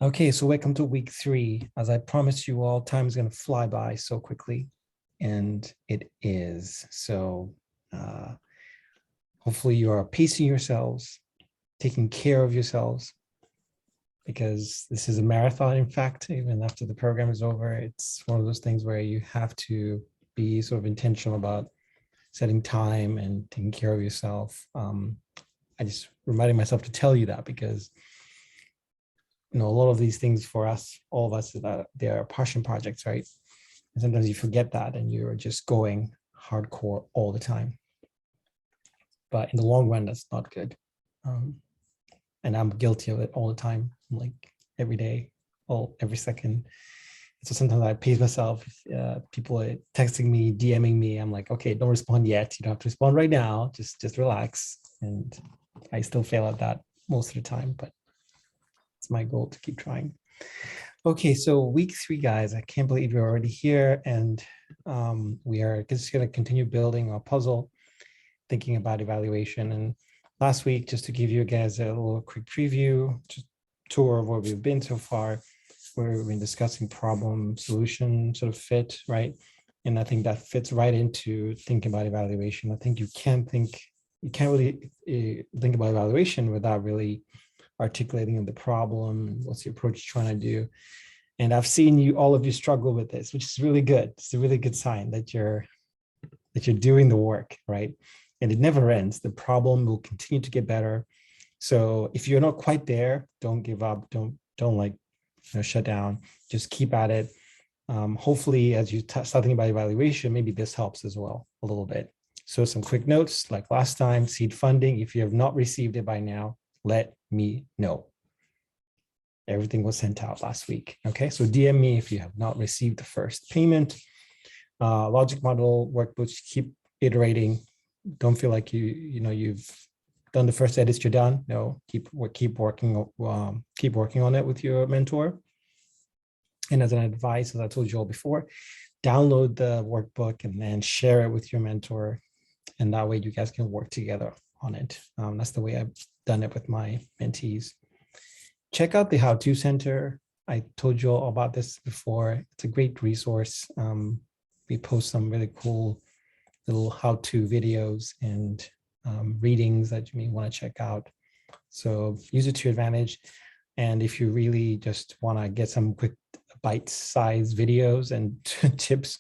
Okay, so welcome to week 3. As I promised you all, time is going to fly by so quickly, and it is. So hopefully you are pacing yourselves, taking care of yourselves, because this is a marathon. In fact, even after the program is over, it's one of those things where you have to be sort of intentional about setting time and taking care of yourself. I just reminded myself to tell you that because a lot of these things for us, all of us, they are passion projects, right? And sometimes you forget that and you're just going hardcore all the time. But in the long run, that's not good. And I'm guilty of it all the time, like every day, every second. So sometimes I pace myself. People are texting me, DMing me. I'm like, okay, don't respond yet. You don't have to respond right now. Just relax. And I still fail at that most of the time, but it's my goal to keep trying. Okay, so week 3, guys, I can't believe you're already here. And we are just going to continue building our puzzle, thinking about evaluation. And last week, just to give you guys a little quick preview, just tour of where we've been so far, where we've been discussing problem solution sort of fit, right? And I think that fits right into thinking about evaluation. I think you can't really think about evaluation without really articulating the problem and what's the approach you're trying to do. And I've seen all of you struggle with this, which is really good. It's a really good sign that you're doing the work, right? And it never ends. The problem will continue to get better. So if you're not quite there, don't give up. Don't shut down. Just keep at it. Hopefully, as you start thinking about evaluation, maybe this helps as well a little bit. So some quick notes, like last time, seed funding. If you have not received it by now, let me know. Everything was sent out last week. Okay, so DM me if you have not received the first payment. Logic model workbooks, keep iterating. Don't feel like you've done the first edits, you're done. No, keep working on it with your mentor. And as an advice, as I told you all before, download the workbook and then share it with your mentor. And that way you guys can work together on it. That's the way I've done it with my mentees. Check out the How-To Center. I told you all about this before. It's a great resource. We post some really cool little how-to videos and readings that you may want to check out. So use it to your advantage. And if you really just want to get some quick bite-sized videos and tips,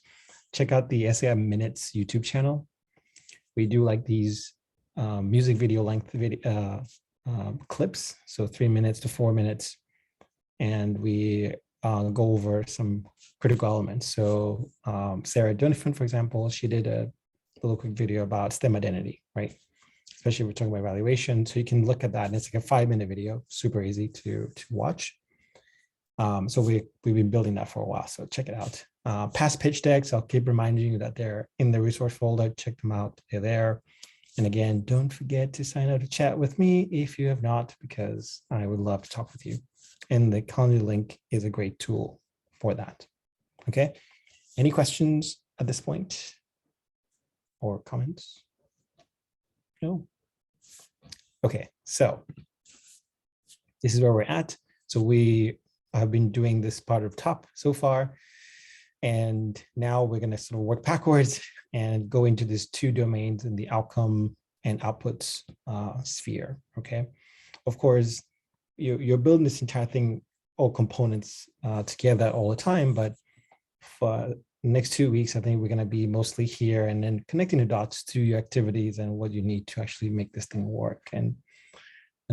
check out the SAM Minutes YouTube channel. We do like these music video length clips, so 3 minutes to 4 minutes, and we go over some critical elements. So Sarah Dunford, for example, she did a little quick video about STEM identity, right? Especially if we're talking about evaluation. So you can look at that, and it's like a 5-minute video, super easy to watch. So we've been building that for a while, so check it out. Past pitch decks, I'll keep reminding you that they're in the resource folder. Check them out, they're there. And again, don't forget to sign up to chat with me if you have not, because I would love to talk with you. And the calendar link is a great tool for that. Okay. Any questions at this point or comments? No. Okay. So this is where we're at. So we have been doing this part of top so far. And now we're going to sort of work backwards and go into these 2 domains in the outcome and outputs sphere. Okay. Of course, you're building this entire thing, all components together all the time. But for the next 2 weeks, I think we're going to be mostly here and then connecting the dots to your activities and what you need to actually make this thing work. And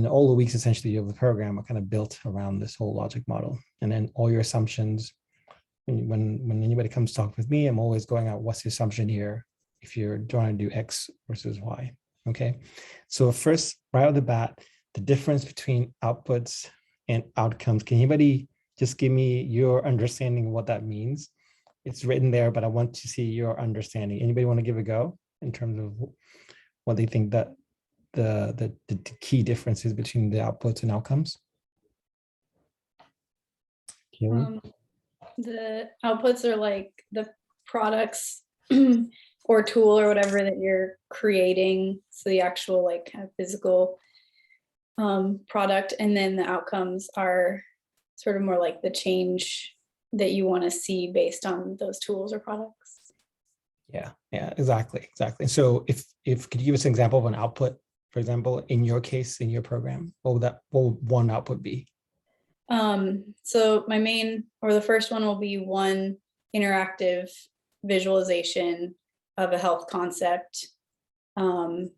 all the weeks essentially of the program are kind of built around this whole logic model. And then all your assumptions. When anybody comes to talk with me, I'm always going out, what's the assumption here if you're trying to do X versus Y, okay? So first, right off the bat, the difference between outputs and outcomes. Can anybody just give me your understanding of what that means? It's written there, but I want to see your understanding. Anybody want to give a go in terms of what they think that the key differences between the outputs and outcomes? The outputs are like the products or tool or whatever that you're creating. So the actual like kind of physical product, and then the outcomes are sort of more like the change that you want to see based on those tools or products. Yeah, exactly. So if could you give us an example of an output, for example, in your case, in your program, what would one output be? So my main, or the first one will be one interactive visualization of a health concept so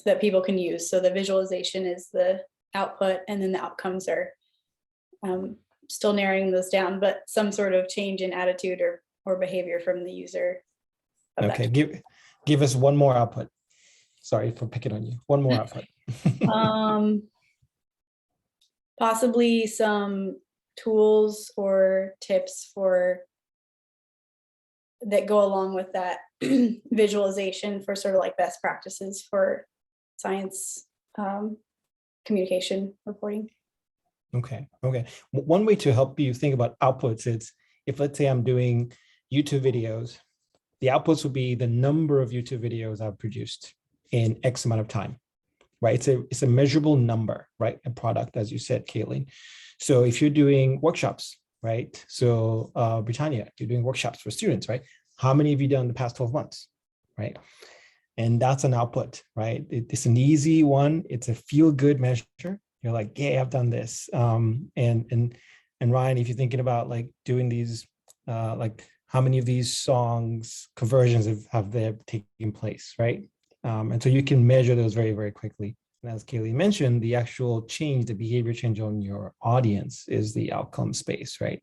that people can use. So the visualization is the output, and then the outcomes are still narrowing those down, but some sort of change in attitude or behavior from the user. Okay, give us one more output. Sorry for picking on you. One more output. Possibly some tools or tips that go along with that visualization for sort of like best practices for science communication reporting. Okay. One way to help you think about outputs is if, let's say, I'm doing YouTube videos, the outputs would be the number of YouTube videos I've produced in X amount of time, right? It's a measurable number, right? A product, as you said, Caitlin. So if you're doing workshops, right? So Britannia, you're doing workshops for students, right? How many have you done in the past 12 months, right? And that's an output, right? It's an easy one. It's a feel-good measure. You're like, yeah, I've done this. And Ryan, if you're thinking about like doing these, like how many of these songs conversions have there taken place, right? And so you can measure those very, very quickly. And as Kaylee mentioned, the actual change, the behavior change on your audience is the outcome space, right?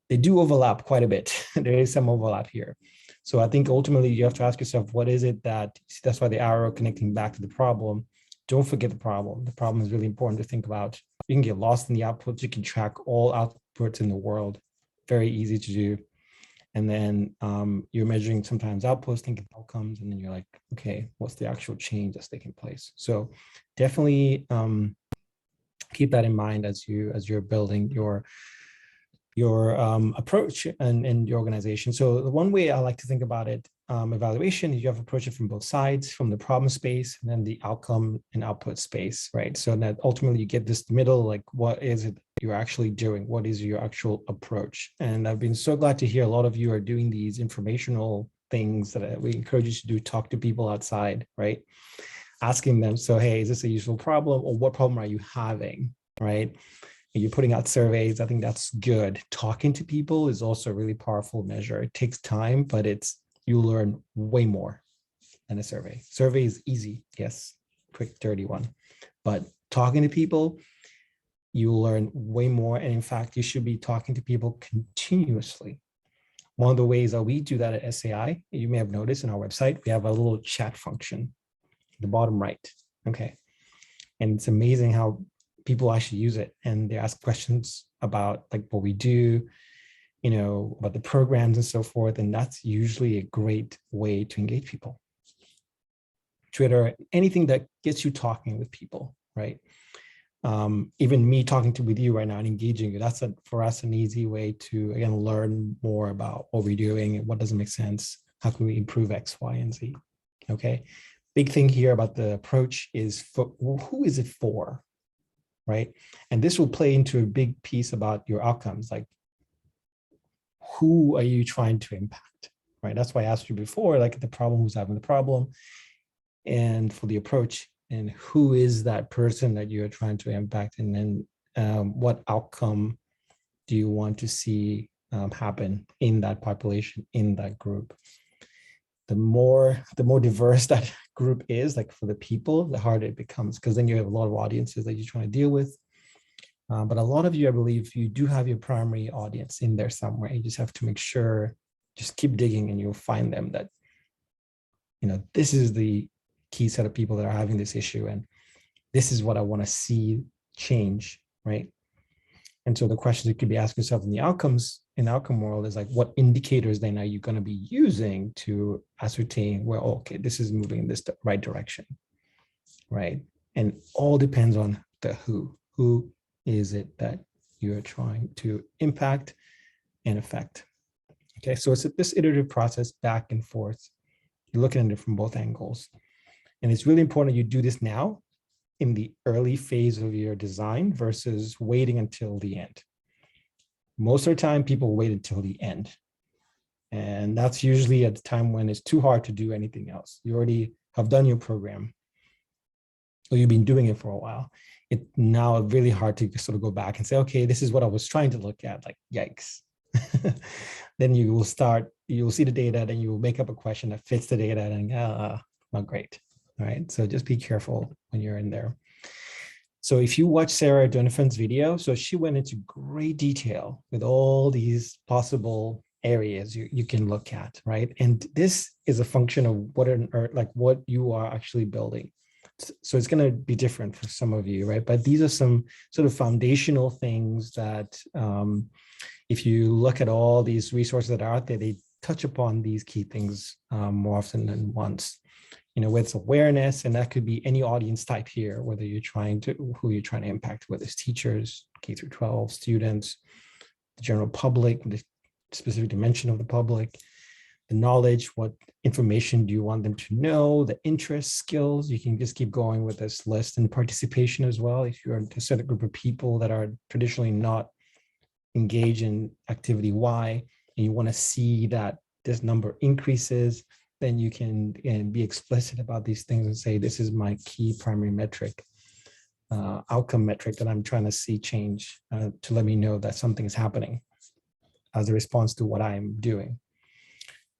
They do overlap quite a bit. There is some overlap here. So I think ultimately you have to ask yourself, what is it that's why the arrow connecting back to the problem. Don't forget the problem. The problem is really important to think about. You can get lost in the outputs. You can track all outputs in the world. Very easy to do. And then you're measuring sometimes outputs, thinking outcomes, and then you're like, okay, what's the actual change that's taking place? So definitely keep that in mind as you're building your approach and your organization. So the one way I like to think about it, evaluation, is you have to approach it from both sides, from the problem space and then the outcome and output space, right? So that ultimately you get this middle, like what is it you're actually doing? What is your actual approach? And I've been so glad to hear a lot of you are doing these informational things that we encourage you to do, talk to people outside, right? Asking them, so, hey, is this a useful problem, or what problem are you having, right? You're putting out surveys. I think that's good. Talking to people is also a really powerful measure. It takes time, but you learn way more than a survey. Survey is easy, yes, quick, dirty one. But talking to people, you learn way more. And in fact, you should be talking to people continuously. One of the ways that we do that at SAI, you may have noticed in our website, we have a little chat function at the bottom right. Okay. And it's amazing how people actually use it, and they ask questions about like what we do, about the programs and so forth. And that's usually a great way to engage people. Twitter, anything that gets you talking with people, right? Even me talking with you right now and engaging you, that's for us an easy way to, again, learn more about what we're doing and what doesn't make sense. How can we improve X, Y, and Z? Okay. Big thing here about the approach is who is it for? Right? And this will play into a big piece about your outcomes, like who are you trying to impact, right? That's why I asked you before, like the problem, who's having the problem, and for the approach, and who is that person that you're trying to impact, and then what outcome do you want to see happen in that population, in that group. The more diverse that group is, like for the people, the harder it becomes, because then you have a lot of audiences that you're trying to deal with. But a lot of you, I believe, you do have your primary audience in there somewhere. You just have to make sure, just keep digging, and you'll find them that, this is the key set of people that are having this issue, and this is what I want to see change, right? And so the questions you could be asking yourself in the outcome world is like, what indicators then are you going to be using to ascertain, well, okay, this is moving in this right direction, right? And all depends on the who. Who is it that you're trying to impact and affect? Okay, so it's this iterative process back and forth. You're looking at it from both angles. And it's really important you do this now in the early phase of your design versus waiting until the end. Most of the time, people wait until the end. And that's usually at the time when it's too hard to do anything else. You already have done your program, or you've been doing it for a while. It's now really hard to sort of go back and say, okay, this is what I was trying to look at, like, yikes. Then you'll see the data, then you will make up a question that fits the data and not great. All right, so just be careful when you're in there. So if you watch Sarah Donovan's video, so she went into great detail with all these possible areas you can look at, right? And this is a function of what you are actually building. So it's going to be different for some of you, right? But these are some sort of foundational things that if you look at all these resources that are out there, they touch upon these key things more often than once. With awareness, and that could be any audience type here, who you're trying to impact, whether it's teachers, K through 12, students, the general public, the specific dimension of the public, the knowledge, what information do you want them to know, the interests, skills. You can just keep going with this list, and participation as well. If you're a certain group of people that are traditionally not engaged in activity Y, and you want to see that this number increases, then you can be explicit about these things and say, this is my key primary metric, outcome metric that I'm trying to see change to let me know that something is happening as a response to what I'm doing.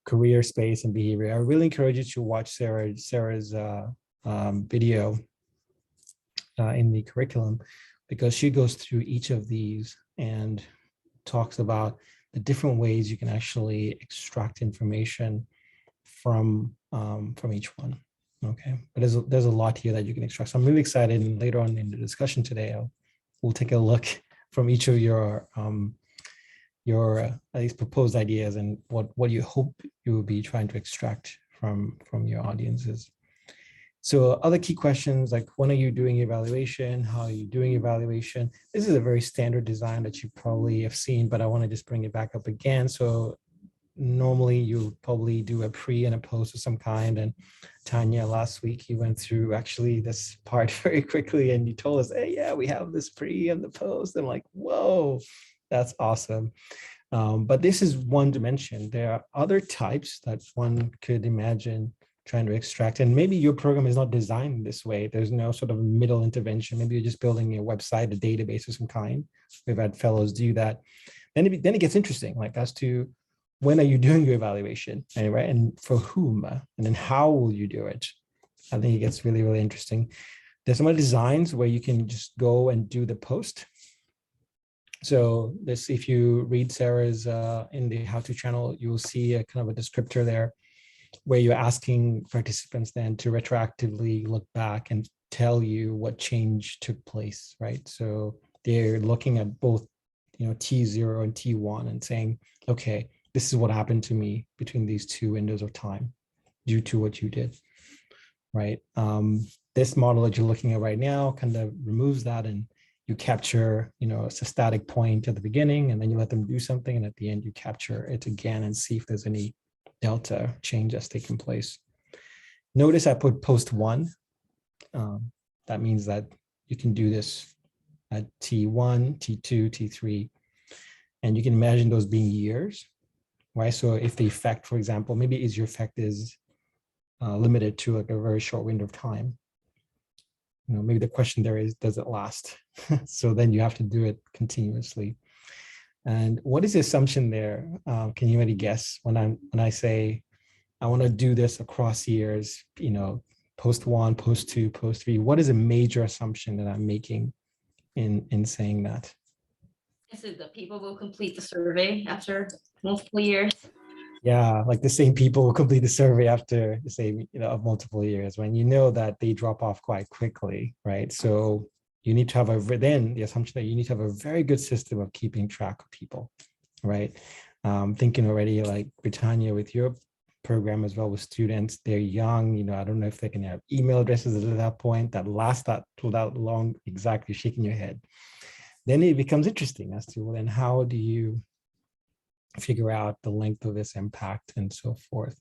Career, space, and behavior. I really encourage you to watch Sarah's video in the curriculum, because she goes through each of these and talks about the different ways you can actually extract information from each one. Okay, but there's a lot here that you can extract. So I'm really excited, and later on in the discussion today, we'll take a look from each of your at least proposed ideas and what you hope you will be trying to extract from your audiences. So other key questions, like, when are you doing evaluation? How are you doing evaluation? This is a very standard design that you probably have seen, but I want to just bring it back up again. So normally you probably do a pre and a post of some kind. And Tanya, last week, you went through actually this part very quickly, and you told us, hey, yeah, we have this pre and the post. I'm like, whoa, that's awesome. But this is one dimension. There are other types that one could imagine trying to extract. And maybe your program is not designed this way. There's no sort of middle intervention. Maybe you're just building a website, a database of some kind. We've had fellows do that. Then it gets interesting, like, as to when are you doing your evaluation, right? And for whom? And then how will you do it? I think it gets really, really interesting. There's some other designs where you can just go and do the post. So this, if you read Sarah's in the how-to channel, you will see a kind of a descriptor there where you're asking participants then to retroactively look back and tell you what change took place, right? So they're looking at both, T0 and T1 and saying, okay, this is what happened to me between these two windows of time due to what you did, right? This model that you're looking at right now kind of removes that, and you capture, it's a static point at the beginning, and then you let them do something, and at the end you capture it again and see if there's any delta change that's taken place. Notice I put post 1. That means that you can do this at T1, T2, T3, and you can imagine those being years, right? So if the effect, for example, maybe your effect is limited to like a very short window of time, maybe the question there is, does it last? So then you have to do it continuously. And what is the assumption there? Can you already guess when I say I want to do this across years, post 1, post 2, post 3, what is a major assumption that I'm making in saying that? Is it that people will complete the survey after multiple years? Yeah, like the same people will complete the survey after the same, of multiple years, when you know that they drop off quite quickly, right? So you need to have then the assumption that you need to have a very good system of keeping track of people, right? Thinking already like Britannia with your program as well with students, they're young, I don't know if they can have email addresses at that point that last that without long, exactly, shaking your head. Then it becomes interesting as to, well, then how do you figure out the length of this impact and so forth.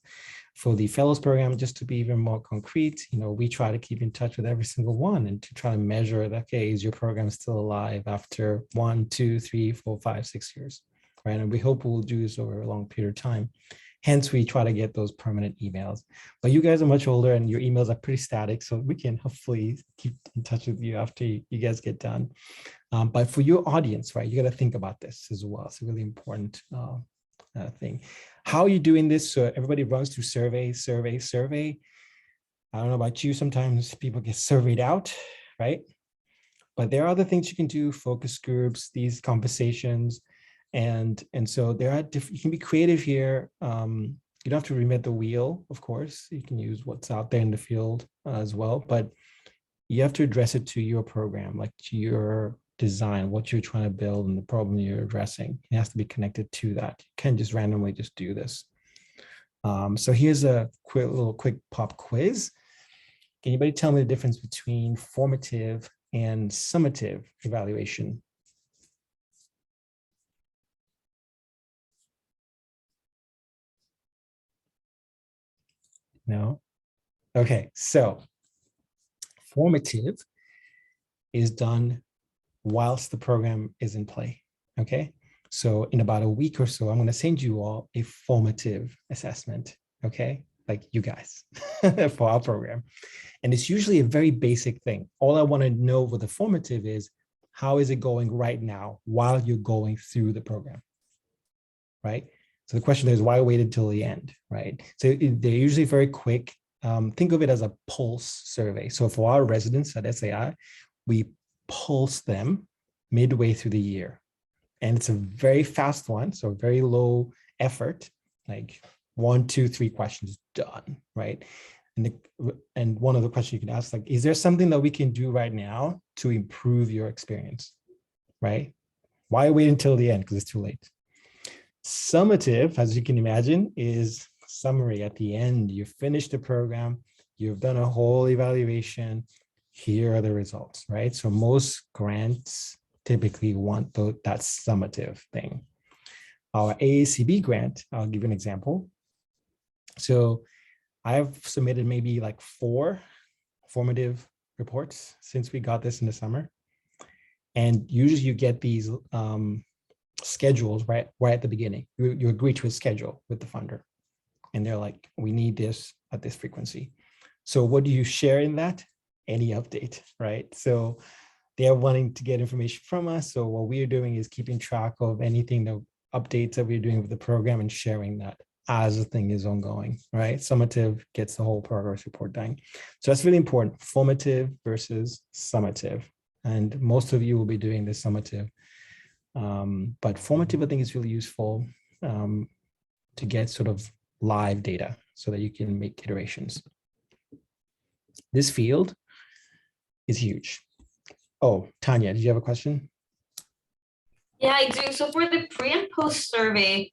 For the fellows program, just to be even more concrete, we try to keep in touch with every single one and to try to measure that, okay, is your program still alive after 1, 2, 3, 4, 5, 6 years? right? And we hope we'll do this over a long period of time. Hence, we try to get those permanent emails. But you guys are much older and your emails are pretty static, so we can hopefully keep in touch with you after you guys get done. But for your audience, right, you got to think about this as well. It's a really important thing. How are you doing this? So everybody runs through survey. I don't know about you, sometimes people get surveyed out, right? But there are other things you can do, focus groups, these conversations. And so there are different, you can be creative here. You don't have to reinvent the wheel, of course. You can use what's out there in the field as well, but you have to address it to your program, like to your design, what you're trying to build and the problem you're addressing. It has to be connected to that. You can't just randomly just do this. So here's a quick pop quiz. Can anybody tell me the difference between formative and summative evaluation? No? Okay, so formative is done whilst the program is in play, okay? So in about a week or so, I'm gonna send you all a formative assessment, okay? Like you guys for our program. And it's usually a very basic thing. All I wanna know with the formative is, how is it going right now while you're going through the program, right? So the question is, why wait until the end, right? So they're usually very quick. Think of it as a pulse survey. So for our residents at SAI, we pulse them midway through the year. And it's a very fast one, so very low effort, like 1, 2, 3 questions done, right? And one of the questions you can ask, like, is there something that we can do right now to improve your experience, right? Why wait until the end? Because it's too late. Summative, as you can imagine, is summary at the end. You finished the program, you've done a whole evaluation, here are the results, right? So most grants typically want that summative thing. Our AACB grant, I'll give you an example. So I've submitted maybe like 4 formative reports since we got this in the summer. And usually you get these schedules right at the beginning. You agree to a schedule with the funder. And they're like, we need this at this frequency. So what do you share in that? Any update, right? So they're wanting to get information from us. So what we're doing is keeping track of anything, the updates that we're doing with the program and sharing that as the thing is ongoing, right? Summative gets the whole progress report done. So that's really important, formative versus summative. And most of you will be doing the summative. But formative, I think, is really useful to get sort of live data so that you can make iterations. This field is huge. Oh, Tanya, did you have a question? Yeah, I do. So for the pre and post survey,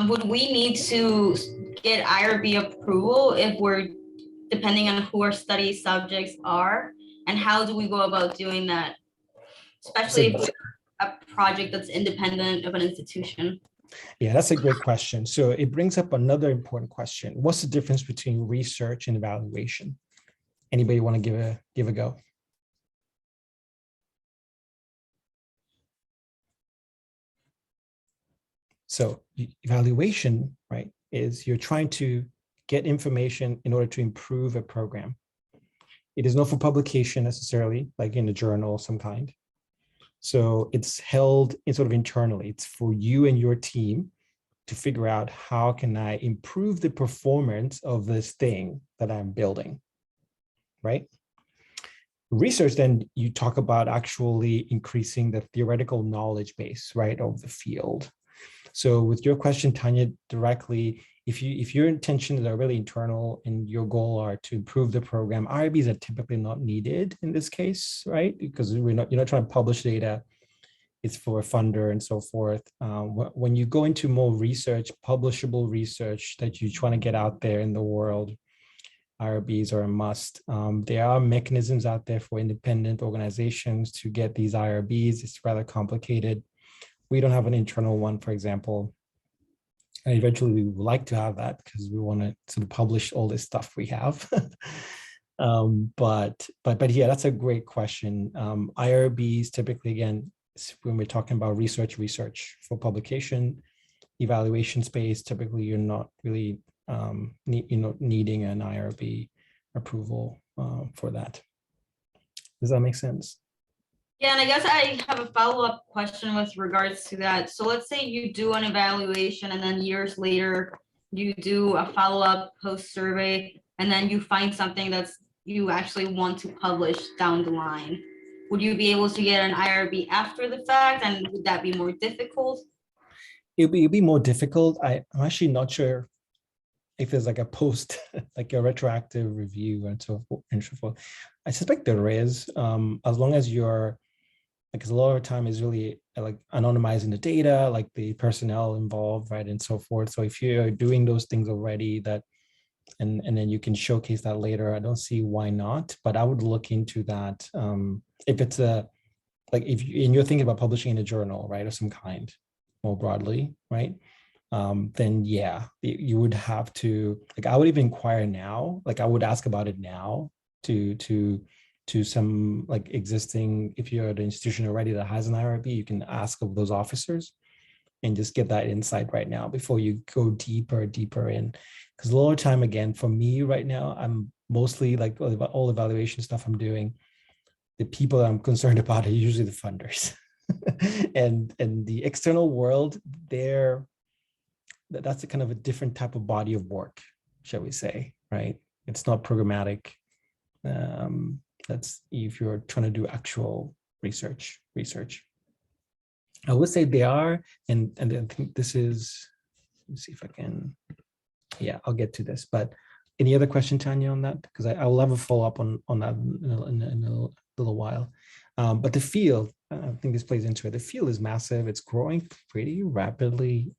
would we need to get IRB approval if we're depending on who our study subjects are? And how do we go about doing that? Especially if we're a project that's independent of an institution. Yeah, that's a great question. So it brings up another important question. What's the difference between research and evaluation? Anybody want to give a go? So evaluation, right, is you're trying to get information in order to improve a program. It is not for publication necessarily, like in a journal of some kind. So it's held in sort of internally. It's for you and your team to figure out, how can I improve the performance of this thing that I'm building, right? Research, then you talk about actually increasing the theoretical knowledge base, right, of the field. So with your question, Tanya, directly, if your intentions are really internal and your goal are to improve the program, IRBs are typically not needed in this case, right? Because you're not trying to publish data. It's for a funder and so forth. When you go into more research, publishable research that you're trying to get out there in the world, IRBs are a must. There are mechanisms out there for independent organizations to get these IRBs. It's rather complicated. We don't have an internal one, for example. And eventually we would like to have that because we want to sort of publish all this stuff we have. But yeah, that's a great question. IRBs typically, again, when we're talking about research for publication, evaluation space, typically you're not really needing an IRB approval for that. Does that make sense? Yeah, and I guess I have a follow-up question with regards to that. So let's say you do an evaluation and then years later, you do a follow-up post-survey, and then you find something that's you actually want to publish down the line. Would you be able to get an IRB after the fact, and would that be more difficult? It'd be more difficult. I'm actually not sure if there's like a post, like a retroactive review and so forth. I suspect there is, as long as you're, because a lot of time is really like anonymizing the data, like the personnel involved, right, and so forth. So if you're doing those things already, that and then you can showcase that later, I don't see why not. But I would look into that. If it's a like if you, and you're thinking about publishing in a journal, right, of some kind, more broadly, right? Then yeah, you would have to, like, I would even inquire now, like I would ask about it now to some like existing, if you're at an institution already that has an IRB, you can ask of those officers and just get that insight right now before you go deeper in. Because a lot of time, again, for me right now, I'm mostly like all evaluation stuff I'm doing, the people that I'm concerned about are usually the funders. and the external world, that's a kind of a different type of body of work, shall we say, right? It's not programmatic. That's if you're trying to do actual research. I would say they are, and I think this is, let me see if I can, yeah, I'll get to this. But any other question, Tanya, on that? Because I will have a follow-up on that in a little while. But the field, I think this plays into it. The field is massive. It's growing pretty rapidly.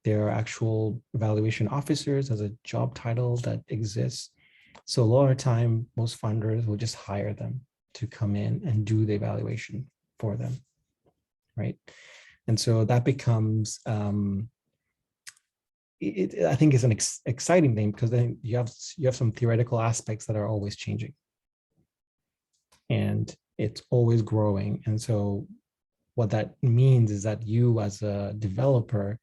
There are actual evaluation officers as a job title that exists. So a lot of time, most funders will just hire them to come in and do the evaluation for them, right? And so that becomes, I think it's an exciting thing, because then you have some theoretical aspects that are always changing. And it's always growing. And so what that means is that you as a developer,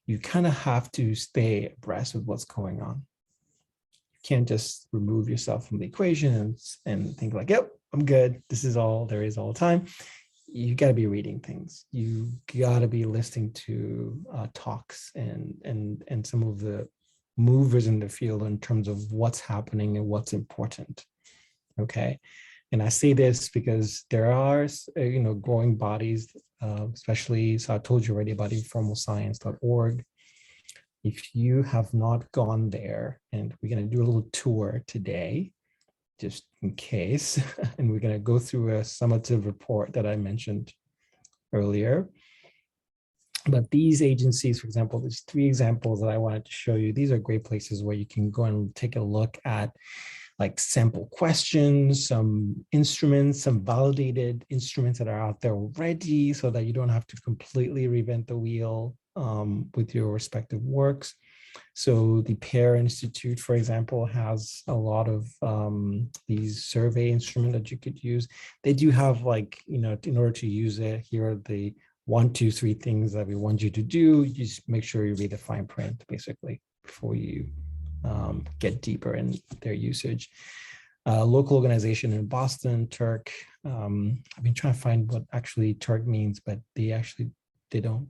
you kind of have to stay abreast with what's going on. You can't just remove yourself from the equation and think like, yep, I'm good. This is all there is all the time. You got to be reading things. You got to be listening to talks and some of the movers in the field in terms of what's happening and what's important. Okay. And I say this because there are, growing bodies, especially, so I told you already about informalscience.org. If you have not gone there, and we're going to do a little tour today, just in case, and we're going to go through a summative report that I mentioned earlier. But these agencies, for example, there's 3 examples that I wanted to show you. These are great places where you can go and take a look at like sample questions, some instruments, some validated instruments that are out there already, so that you don't have to completely reinvent the wheel with your respective works. So the Pear Institute, for example, has a lot of these survey instruments that you could use. They do have, like, in order to use it, here are the 1, 2, 3 things that we want you to do. You just make sure you read the fine print, basically, before you get deeper in their usage. Local organization in Boston, Turk. I've been trying to find what actually Turk means, but they don't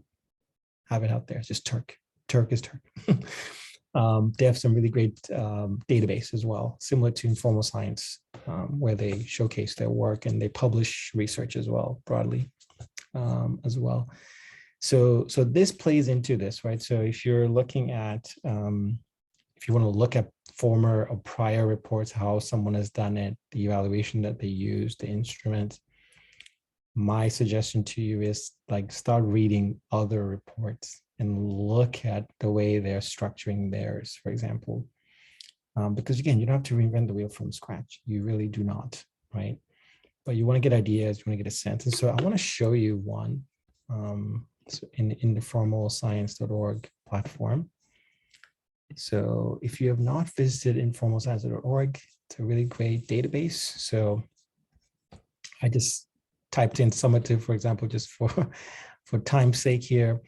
have it out there. It's just Turk. Turk is Turk. They have some really great database as well, similar to Informal Science, where they showcase their work and they publish research as well, broadly as well. So this plays into this, right? So if you're looking at, if you want to look at former or prior reports, how someone has done it, the evaluation that they use, the instrument, my suggestion to you is, like, start reading other reports and look at the way they're structuring theirs, for example. Because again, you don't have to reinvent the wheel from scratch. You really do not, right? But you want to get ideas, you want to get a sense. And so I want to show you one so in the informalscience.org platform. So if you have not visited informalscience.org, it's a really great database. So I just typed in summative, for example, just for, for time's sake here.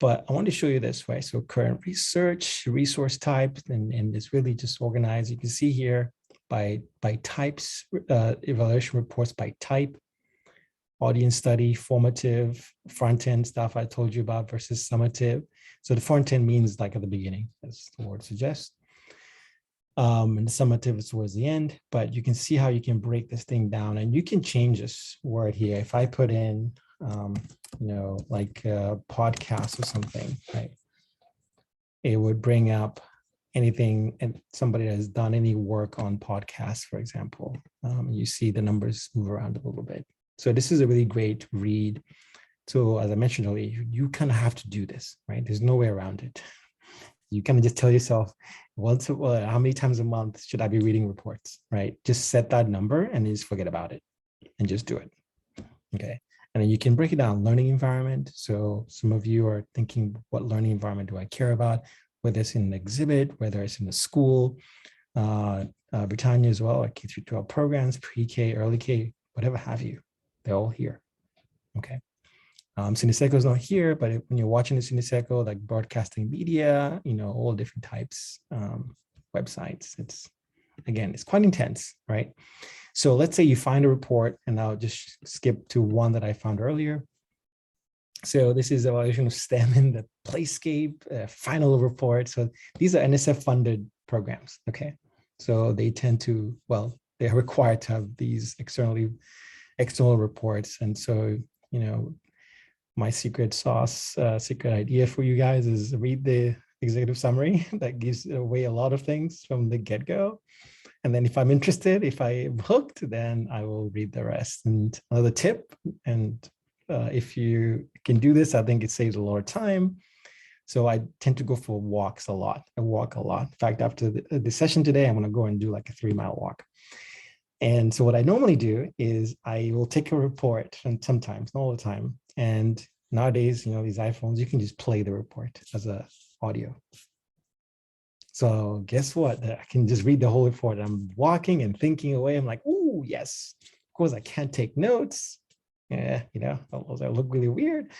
But I want to show you this, right? So current research, resource type, and it's really just organized. You can see here by types, evaluation reports by type, audience study, formative, front-end stuff I told you about versus summative. So the front-end means like at the beginning, as the word suggests. And the summative is towards the end, but you can see how you can break this thing down, and you can change this word here. If I put in, you know, like a podcast or something, right? It would bring up anything and somebody that has done any work on podcasts, for example. You see the numbers move around a little bit. So this is a really great read. So as I mentioned earlier, you kind of have to do this, right? There's no way around it. You kind of just tell yourself, how many times a month should I be reading reports, right? Just set that number and just forget about it and just do it, okay? And then you can break it down, learning environment. So some of you are thinking, what learning environment do I care about? Whether it's in an exhibit, whether it's in a school, Britannia as well, like K through 12 programs, pre-K, early K, whatever have you, they're all here, okay? Cineseco is not here, but when you're watching the Cineseco, like broadcasting media, you know, all different types, websites, it's, again, it's quite intense, right? So let's say you find a report, and I'll just skip to one that I found earlier. So this is evaluation of STEM in the Playscape final report. So these are NSF funded programs, okay? So they tend to, well, they're required to have these external reports. And so, you know, my secret sauce, secret idea for you guys is read the executive summary that gives away a lot of things from the get-go. And then if I'm interested, if I'm hooked, then I will read the rest. And another tip, and if you can do this, I think it saves a lot of time. So I tend to go for walks a lot. I walk a lot. In fact, after the session today, I'm going to go and do like a 3-mile walk. And so what I normally do is I will take a report, and sometimes, not all the time. And nowadays, you know, these iPhones, you can just play the report as a audio. So guess what? I can just read the whole report. I'm walking and thinking away. I'm like, oh, yes. Of course, I can't take notes. Yeah, you know, those look really weird.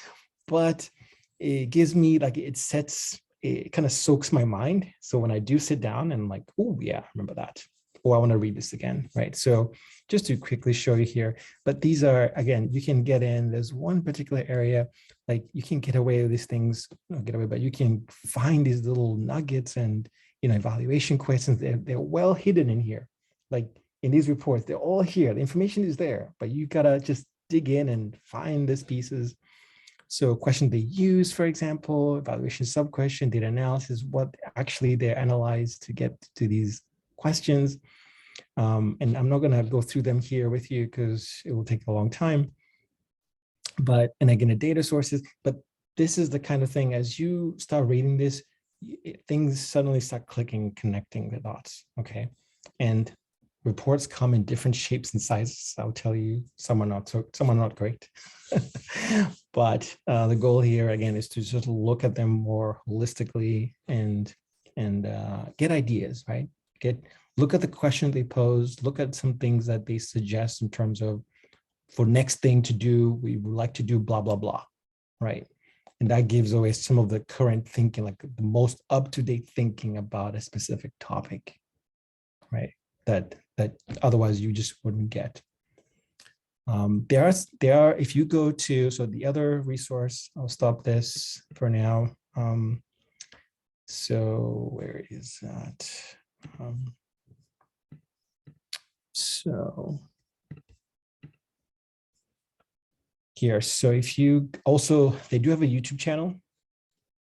But it gives me like, it kind of soaks my mind. So when I do sit down and I'm like, oh, yeah, I remember that. Or I want to read this again, right? So just to quickly show you here, but these are, again, you can get in, there's one particular area, like you can get away with these things, not get away, but you can find these little nuggets and, you know, evaluation questions, they're well hidden in here. Like in these reports, they're all here. The information is there, but you gotta just dig in and find these pieces. So question they use, for example, evaluation sub-question, data analysis, what actually they're analyzed to get to these questions. And I'm not going to go through them here with you because it will take a long time. But, and again, the data sources, but this is the kind of thing, as you start reading this, things suddenly start clicking, connecting the dots, okay? And reports come in different shapes and sizes. I'll tell you, some are not great. But the goal here, again, is to just look at them more holistically and get ideas, right? Look at the question they pose, look at some things that they suggest in terms of, for next thing to do, we would like to do blah, blah, blah, right? And that gives away some of the current thinking, like the most up-to-date thinking about a specific topic, right? That otherwise you just wouldn't get. There are, if you go to, so the other resource, I'll stop this for now. So where is that? So here, so if you also, they do have a YouTube channel,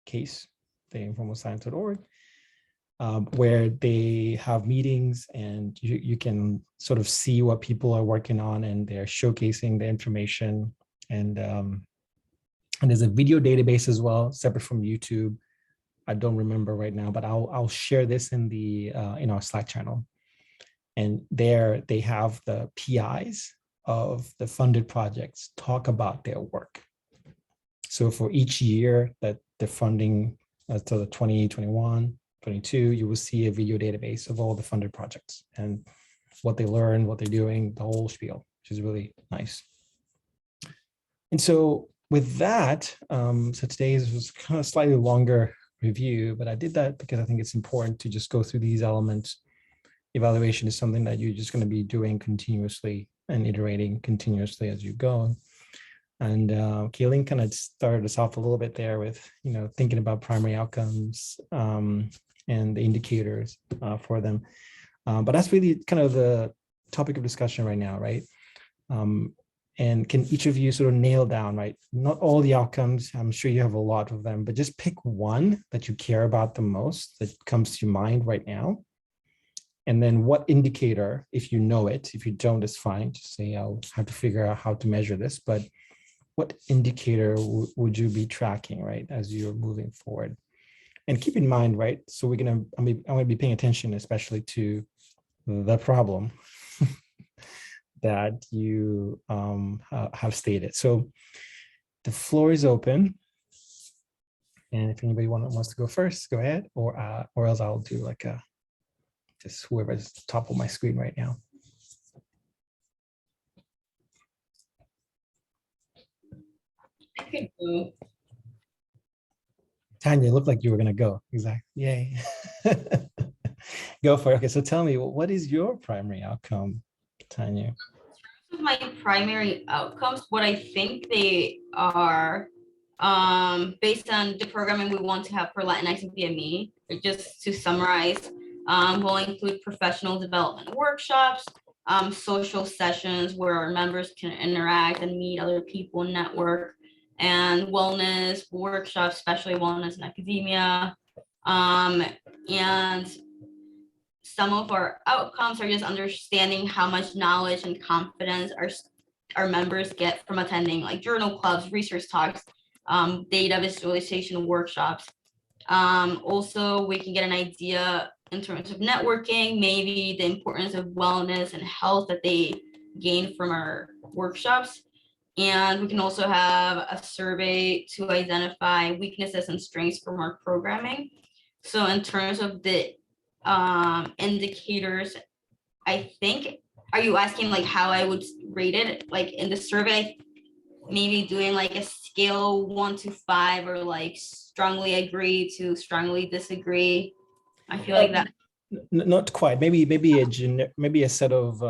CASE, the informalscience.org, where they have meetings and you can sort of see what people are working on, and they're showcasing the information. And there's a video database as well, separate from YouTube. I don't remember right now, but I'll share this in the in our Slack channel. And there they have the PIs of the funded projects talk about their work. So for each year that the funding, so the 2021, 22, you will see a video database of all the funded projects and what they learn, what they're doing, the whole spiel, which is really nice. And so with that, so today's was kind of slightly longer review, but I did that because I think it's important to just go through these elements. Evaluation is something that you're just going to be doing continuously and iterating continuously as you go. And Kaylin kind of started us off a little bit there with, thinking about primary outcomes and the indicators for them. But that's really kind of the topic of discussion right now, right? And can each of you sort of nail down, right? Not all the outcomes, I'm sure you have a lot of them, but just pick one that you care about the most that comes to your mind right now. And then what indicator, if you know it, if you don't, it's fine. Just say, I'll have to figure out how to measure this, but what indicator would you be tracking, right, as you're moving forward? And keep in mind, right, so I'm gonna be paying attention, especially to the problem that you have stated. So the floor is open. And if anybody wants to go first, go ahead, or else I'll do like just whoever's top of my screen right now. I could go. Tanya, looked like you were gonna go. Exactly. Yay. Go for it. Okay, so tell me, what is your primary outcome, Tanya? My primary outcomes, what I think they are, based on the programming we want to have for Latinx and BME, just to summarize, will include professional development workshops, social sessions where our members can interact and meet other people, network, and wellness workshops, especially wellness in academia. And some of our outcomes are just understanding how much knowledge and confidence our members get from attending like journal clubs, research talks, data visualization workshops. Also, we can get an idea in terms of networking, maybe the importance of wellness and health that they gain from our workshops. And we can also have a survey to identify weaknesses and strengths from our programming. So in terms of the indicators, I think, are you asking like how I would rate it? Like in the survey, maybe doing like a scale 1 to 5, or like strongly agree to strongly disagree. I feel like that. Not quite. Maybe a set of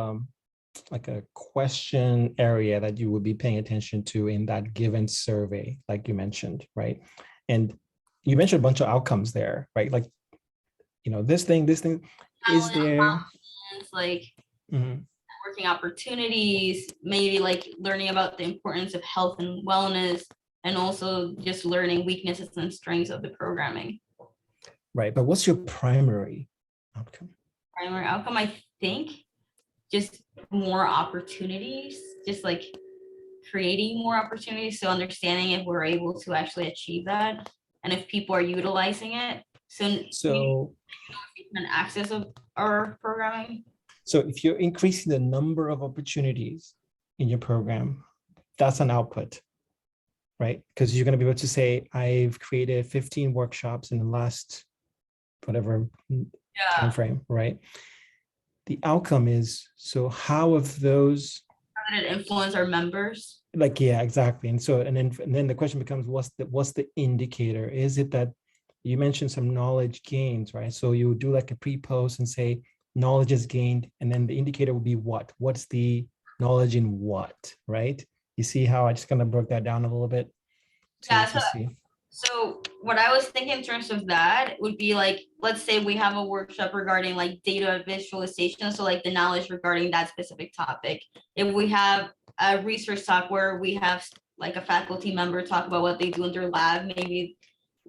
like a question area that you would be paying attention to in that given survey, like you mentioned, right? And you mentioned a bunch of outcomes there, right? Like, this thing is there. Like working opportunities, maybe like learning about the importance of health and wellness, and also just learning weaknesses and strengths of the programming. Right, but what's your primary outcome? Primary outcome, I think, just more opportunities, just like creating more opportunities. So understanding if we're able to actually achieve that, and if people are utilizing it. So an access of our programming. So if you're increasing the number of opportunities in your program, that's an output, right? Because you're going to be able to say, I've created 15 workshops in the last whatever time frame, right? The outcome is, so how have those, how did it influence our members? Like, yeah, exactly. And so, and then the question becomes, what's the indicator? Is it that you mentioned some knowledge gains, right? So you do like a pre-post and say knowledge is gained, and then the indicator will be what? What's the knowledge in what, right? You see how I just kind of broke that down a little bit? So what I was thinking in terms of that would be like, let's say we have a workshop regarding like data visualization. So like the knowledge regarding that specific topic. If we have a research talk where we have like a faculty member talk about what they do in their lab, maybe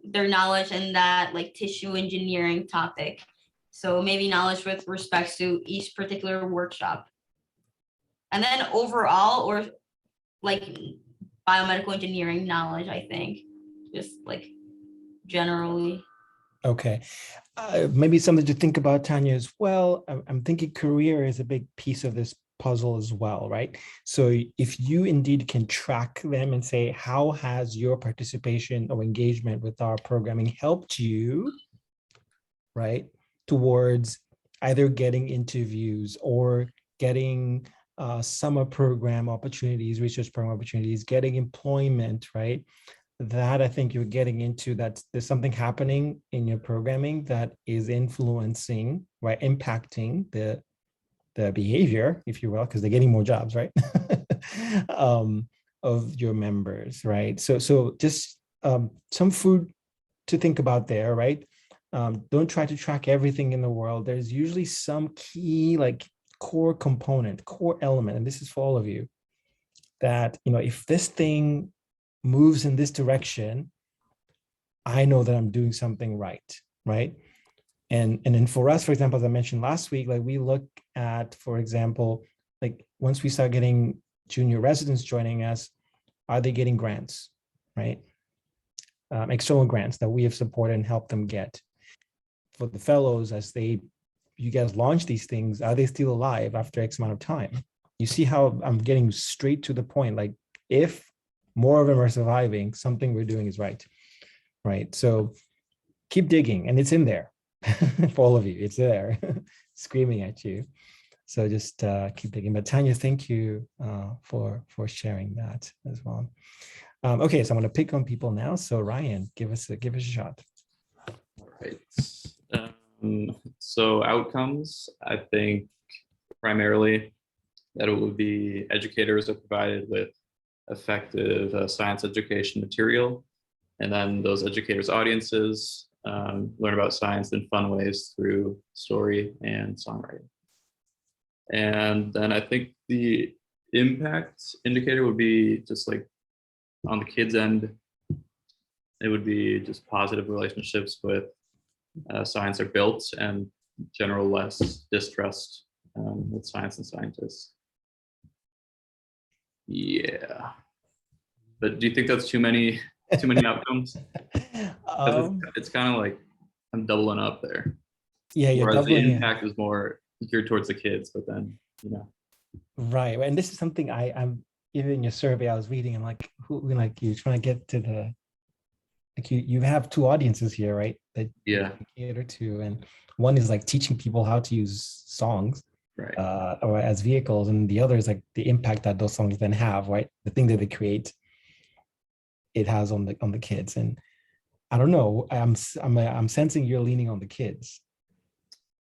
their knowledge in that like tissue engineering topic. So maybe knowledge with respect to each particular workshop. And then overall, or like biomedical engineering knowledge, I think, just like generally. Okay. Maybe something to think about, Tanya, as well. I'm thinking career is a big piece of this puzzle as well, right? So if you indeed can track them and say, how has your participation or engagement with our programming helped you, right, towards either getting interviews or getting summer program opportunities, research program opportunities, getting employment, right? That I think you're getting into, that there's something happening in your programming that is influencing, right, impacting the behavior, if you will, because they're getting more jobs, right? Of your members, right? So just some food to think about there, right? Don't try to track everything in the world. There's usually some key, like, core component, core element, and this is for all of you, that, if this thing moves in this direction, I know that I'm doing something right, right? And then for us, for example, as I mentioned last week, like, we look at, for example, like, once we start getting junior residents joining us, are they getting grants, right? External grants that we have supported and helped them get. For the fellows, as you guys launch these things, are they still alive after X amount of time? You see how I'm getting straight to the point. Like, if more of them are surviving, something we're doing is right, right? So keep digging, and it's in there for all of you. It's there, screaming at you. So just keep digging. But Tanya, thank you for sharing that as well. Okay, so I'm going to pick on people now. So Ryan, give us a shot. All right. So outcomes, I think primarily that it would be educators are provided with effective science education material, and then those educators' audiences learn about science in fun ways through story and songwriting. And then I think the impact indicator would be just like on the kids' end, it would be just positive relationships with science are built, and general less distrust with science and scientists. Yeah. But do you think that's too many outcomes? It's kind of like I'm doubling up there. Yeah, you're Whereas doubling. the impact is more geared towards the kids, but then, Right. And this is something I'm even in your survey I was reading, and like, you're trying to get to the, like, you have two audiences here, right? That you cater to, and one is like teaching people how to use songs, right, or as vehicles, and the other is like the impact that those songs then have, right? The thing that they create, it has on the kids. And I don't know, I'm sensing you're leaning on the kids,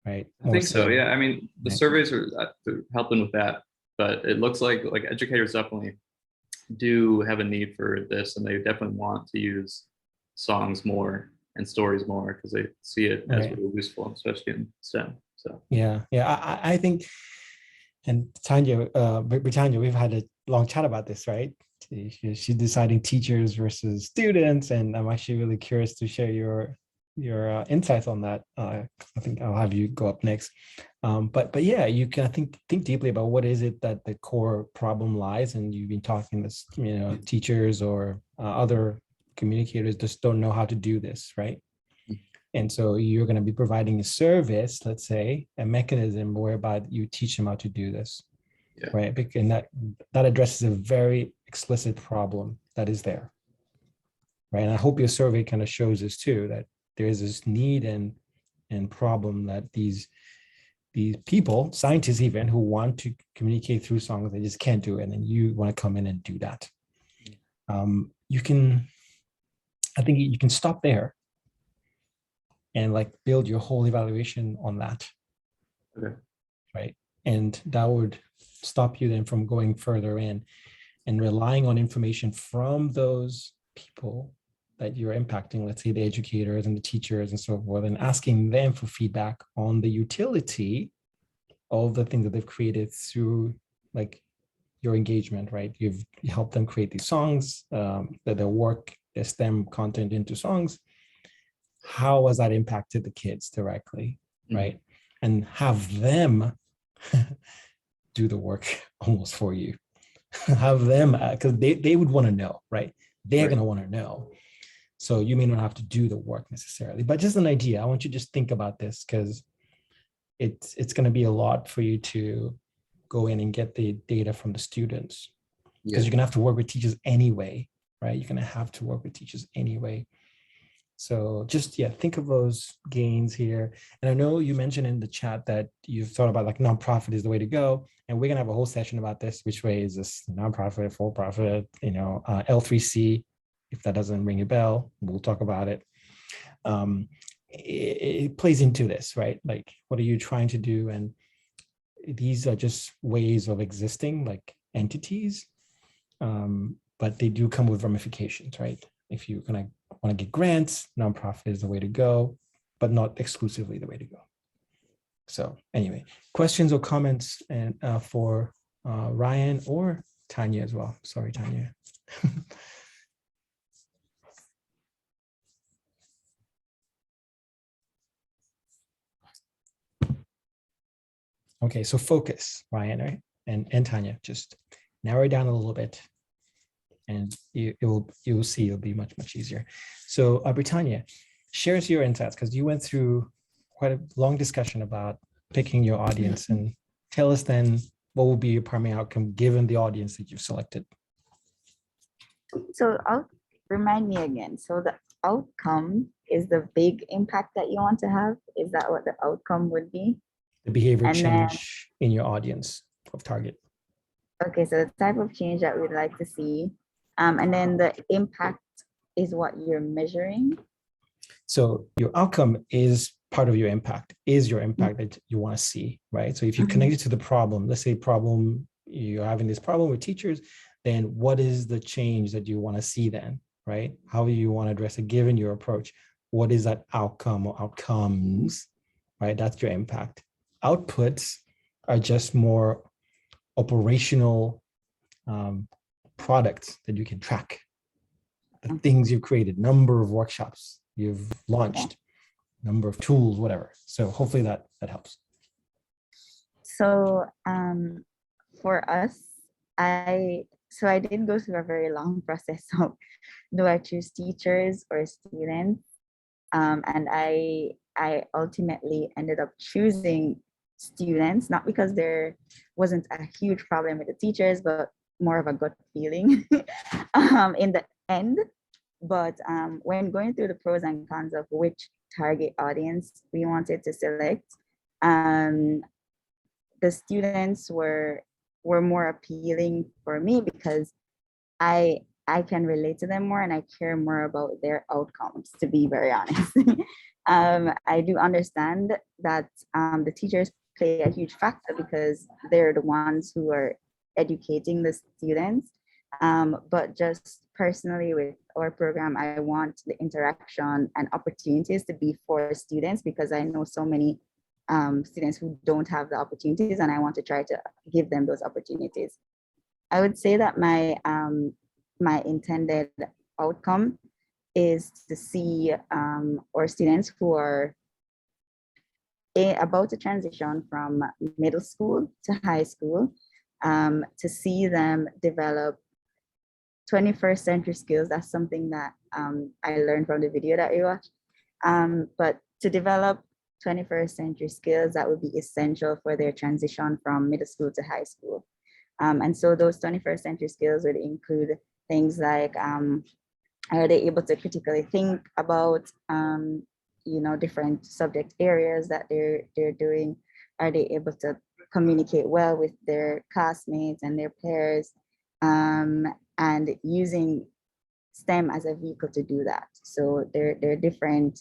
right? I think so. Yeah. I mean, the surveys are helping with that, but it looks like educators definitely do have a need for this, and they definitely want to use songs more and stories more because they see it as really useful, especially in STEM. So yeah, I think, and Tanya, Britannia, we've had a long chat about this, right? She's deciding teachers versus students, and I'm actually really curious to share your insights on that. I think I'll have you go up next. But yeah, you can, I think deeply about what is it that the core problem lies, and you've been talking this, teachers or other communicators just don't know how to do this, right? And so you're going to be providing a service, let's say, a mechanism whereby you teach them how to do this, right? And that addresses a very explicit problem that is there, right? And I hope your survey kind of shows this too, that there is this need and problem that these people, scientists even, who want to communicate through songs, they just can't do it, and you want to come in and do that. I think you can stop there and like build your whole evaluation on that. Okay. Right. And that would stop you then from going further in and relying on information from those people that you're impacting, let's say the educators and the teachers and so forth, and asking them for feedback on the utility of the things that they've created through like your engagement, right? You've helped them create these songs, that their work, their STEM content into songs. How has that impacted the kids directly, right? And have them do the work almost for you. Have them, because they would want to know, right? They're going to want to know. So you may not have to do the work necessarily, but just an idea. I want you to just think about this, because it's going to be a lot for you to go in and get the data from the students, because you're going to have to work with teachers anyway, right? You're going to have to work with teachers anyway. So just, yeah, think of those gains here. And I know you mentioned in the chat that you've thought about like nonprofit is the way to go. And we're gonna have a whole session about this. Which way is this nonprofit, for profit, L3C? If that doesn't ring a bell, we'll talk about it. It plays into this, right? Like, what are you trying to do? And these are just ways of existing, like entities, but they do come with ramifications, right? If you're gonna want to get grants, nonprofit is the way to go, but not exclusively the way to go. So anyway, questions or comments and for Ryan or Tanya as well. Sorry, Tanya. Okay, so focus, Ryan, right? And Tanya, just narrow it down a little bit, and you'll see it'll be much easier. So Britannia, share us your insights, because you went through quite a long discussion about picking your audience, and tell us then what will be your primary outcome given the audience that you've selected. So I'll remind me again. So the outcome is the big impact that you want to have. Is that what the outcome would be? The behavior And then- change in your audience of target. Okay, so the type of change that we'd like to see. And then the impact is what you're measuring. So your outcome is part of your impact, is your impact that you want to see, right? So if you connect it to the problem, let's say problem, you're having this problem with teachers, then what is the change that you want to see then, right? How do you want to address it given your approach? What is that outcome or outcomes, right? That's your impact. Outputs are just more operational products that you can track. The things you've created, number of workshops you've launched, number of tools, whatever. So hopefully that helps. So for us, I didn't go through a very long process of do I choose teachers or students? And I ultimately ended up choosing students, not because there wasn't a huge problem with the teachers, but more of a gut feeling in the end. But when going through the pros and cons of which target audience we wanted to select, the students were more appealing for me because I can relate to them more and I care more about their outcomes, to be very honest. I do understand that the teachers play a huge factor because they're the ones who are educating the students. But just personally with our program, I want the interaction and opportunities to be for students because I know so many students who don't have the opportunities and I want to try to give them those opportunities. I would say that my intended outcome is to see our students who are about to transition from middle school to high school, to see them develop 21st century skills. That's something that I learned from the video that we watched. But to develop 21st century skills that would be essential for their transition from middle school to high school. And so those 21st century skills would include things like, are they able to critically think about, different subject areas that they're doing? Are they able to communicate well with their classmates and their peers? And using STEM as a vehicle to do that. So there are different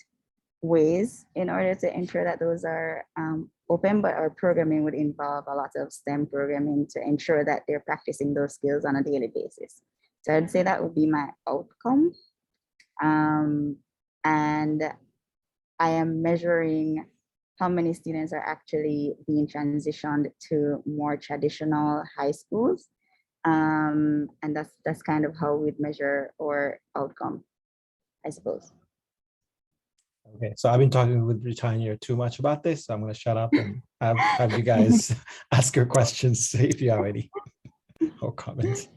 ways in order to ensure that those are open, but our programming would involve a lot of STEM programming to ensure that they're practicing those skills on a daily basis. So I'd say that would be my outcome. And I am measuring how many students are actually being transitioned to more traditional high schools. And that's kind of how we'd measure our outcome, I suppose. Okay, so I've been talking with Britannia too much about this, so I'm going to shut up and have you guys ask your questions if you have any or comments.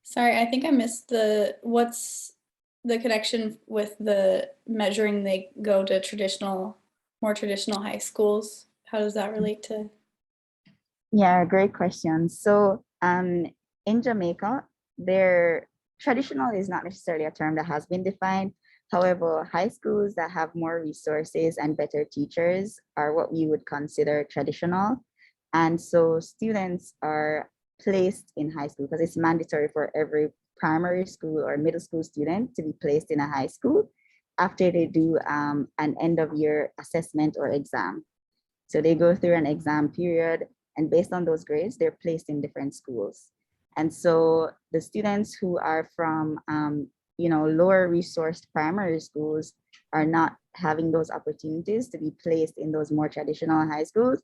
Sorry, I think I missed what's the connection with the measuring they go to more traditional high schools? How does that relate to? Yeah, great question. So in Jamaica, their traditional is not necessarily a term that has been defined. However, high schools that have more resources and better teachers are what we would consider traditional. And so students are placed in high school because it's mandatory for every primary school or middle school student to be placed in a high school after they do an end of year assessment or exam. So they go through an exam period, and based on those grades, they're placed in different schools. And so the students who are from, lower resourced primary schools are not having those opportunities to be placed in those more traditional high schools,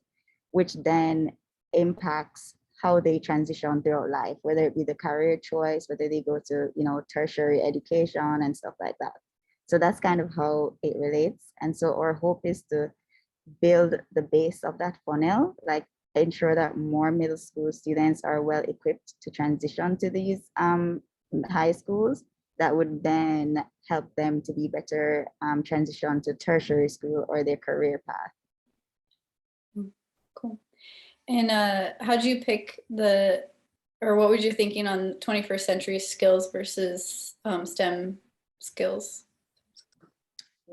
which then impacts how they transition throughout life, whether it be the career choice, whether they go to, tertiary education and stuff like that. So that's kind of how it relates. And so our hope is to build the base of that funnel, like ensure that more middle school students are well equipped to transition to these high schools that would then help them to be better transition to tertiary school or their career path. Cool. And how'd you pick or what were you thinking on 21st century skills versus STEM skills?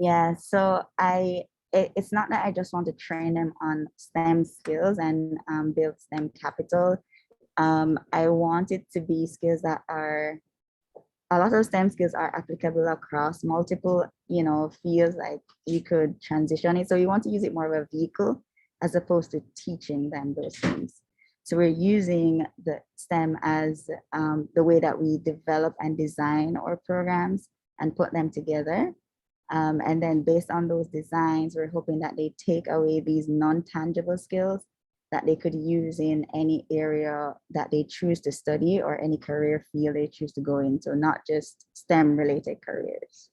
Yeah, so it's not that I just want to train them on STEM skills and build STEM capital. I want it to be skills that are, a lot of STEM skills are applicable across multiple, fields, like you could transition it. So we want to use it more of a vehicle as opposed to teaching them those things. So we're using the STEM as the way that we develop and design our programs and put them together. And then based on those designs, we're hoping that they take away these non-tangible skills that they could use in any area that they choose to study or any career field they choose to go into, not just STEM related careers.